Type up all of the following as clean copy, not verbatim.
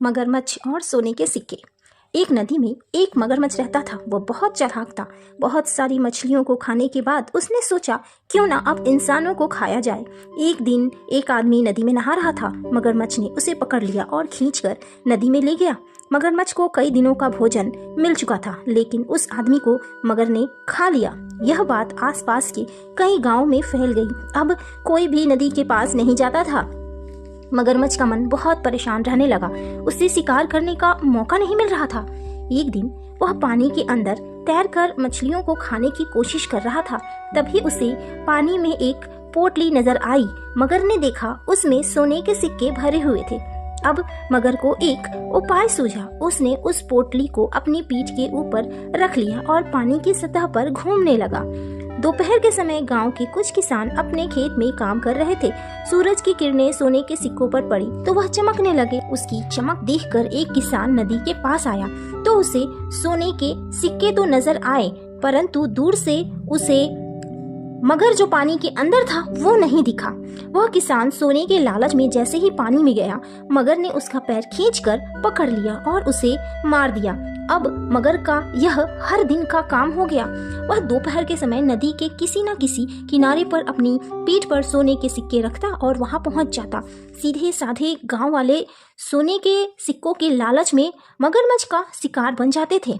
मगरमच्छ और सोने के सिक्के। एक नदी में एक मगरमच्छ रहता था। वो बहुत चालाक था। बहुत सारी मछलियों को खाने के बाद उसने सोचा क्यों ना अब इंसानों को खाया जाए। एक दिन एक आदमी नदी में नहा रहा था। मगरमच्छ ने उसे पकड़ लिया और खींचकर नदी में ले गया। मगरमच्छ को कई दिनों का भोजन मिल चुका था, लेकिन उस आदमी को मगर ने खा लिया। यह बात आसपास के कई गांवों में फैल गई। अब कोई भी नदी के पास नहीं जाता था। मगरमच्छ का मन बहुत परेशान रहने लगा। उसे शिकार करने का मौका नहीं मिल रहा था। एक दिन वह पानी के अंदर तैरकर मछलियों को खाने की कोशिश कर रहा था। तभी उसे पानी में एक पोटली नजर आई। मगर ने देखा उसमें सोने के सिक्के भरे हुए थे। अब मगर को एक उपाय सूझा। उसने उस पोटली को अपनी पीठ के ऊपर रख लिया और पानी की सतह पर घूमने लगा। दोपहर के समय गांव के कुछ किसान अपने खेत में काम कर रहे थे। सूरज की किरणें सोने के सिक्कों पर पड़ी तो वह चमकने लगे। उसकी चमक देखकर एक किसान नदी के पास आया तो उसे सोने के सिक्के तो नजर आए, परंतु दूर से उसे मगर जो पानी के अंदर था वो नहीं दिखा। वह किसान सोने के लालच में जैसे ही पानी में गया, मगर ने उसका पैर खींचकर पकड़ लिया और उसे मार दिया। अब मगर का यह हर दिन का काम हो गया। वह दोपहर के समय नदी के किसी न किसी किनारे पर अपनी पीठ पर सोने के सिक्के रखता और वहां पहुंच जाता। सीधे साधे गांव वाले सोने के सिक्कों के लालच में मगरमच्छ का शिकार बन जाते थे।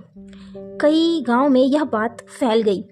कई गांव में यह बात फैल गई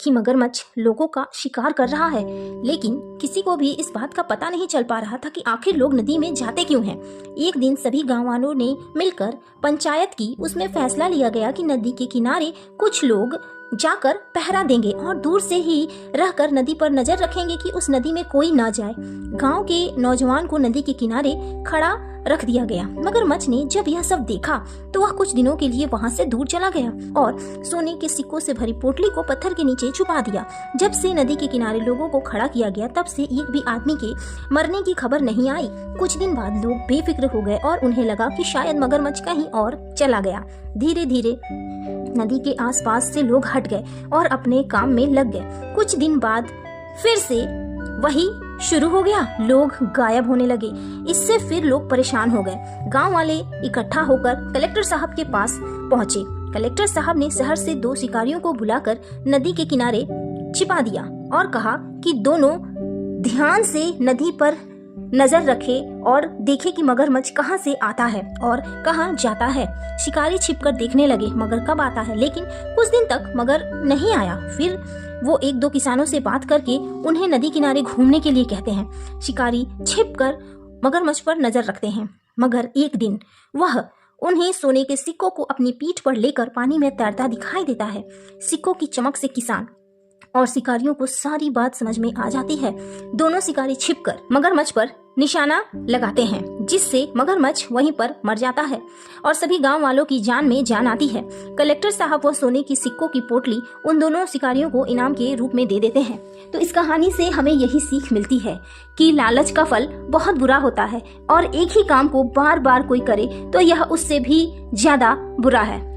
कि मगरमच्छ लोगों का शिकार कर रहा है, लेकिन किसी को भी इस बात का पता नहीं चल पा रहा था कि आखिर लोग नदी में जाते क्यों हैं। एक दिन सभी गांव वालों ने मिलकर पंचायत की। उसमें फैसला लिया गया कि नदी के किनारे कुछ लोग जाकर पहरा देंगे और दूर से ही रहकर नदी पर नजर रखेंगे कि उस नदी में कोई ना जाए। गांव के नौजवान को नदी के किनारे खड़ा रख दिया गया। मगरमच्छ ने जब यह सब देखा तो वह कुछ दिनों के लिए वहां से दूर चला गया और सोने के सिक्कों से भरी पोटली को पत्थर के नीचे छुपा दिया। जब से नदी के किनारे लोगों को खड़ा किया गया, तब से एक भी आदमी के मरने की खबर नहीं आई। कुछ दिन बाद लोग बेफिक्र हो गए और उन्हें लगा कि शायद मगरमच्छ कहीं और चला गया। धीरे धीरे नदी के आसपास से लोग हट गए और अपने काम में लग गए। कुछ दिन बाद फिर से वही शुरू हो गया। लोग गायब होने लगे। इससे फिर लोग परेशान हो गए। गांव वाले इकट्ठा होकर कलेक्टर साहब के पास पहुंचे। कलेक्टर साहब ने शहर से 2 शिकारियों को बुलाकर नदी के किनारे छिपा दिया और कहा कि दोनों ध्यान से नदी पर नजर रखे और देखे कि मगरमच्छ कहाँ से आता है और कहाँ जाता है। शिकारी छिपकर देखने लगे मगर कब आता है, लेकिन कुछ दिन तक मगर नहीं आया। फिर वो 1-2 किसानों से बात करके उन्हें नदी किनारे घूमने के लिए कहते हैं। शिकारी छिपकर मगरमच्छ पर नजर रखते हैं। मगर एक दिन वह उन्हें सोने के सिक्कों को अपनी पीठ पर लेकर पानी में तैरता दिखाई देता है। सिक्कों की चमक से किसान और शिकारियों को सारी बात समझ में आ जाती है। दोनों शिकारी छिपकर मगरमच्छ पर निशाना लगाते हैं, जिससे मगरमच्छ वहीं पर मर जाता है और सभी गांव वालों की जान में जान आती है। कलेक्टर साहब वह सोने की सिक्कों की पोटली उन दोनों शिकारियों को इनाम के रूप में दे देते हैं। तो इस कहानी से हमें यही सीख मिलती है कि लालच का फल बहुत बुरा होता है और एक ही काम को बार बार कोई करे तो यह उससे भी ज्यादा बुरा है।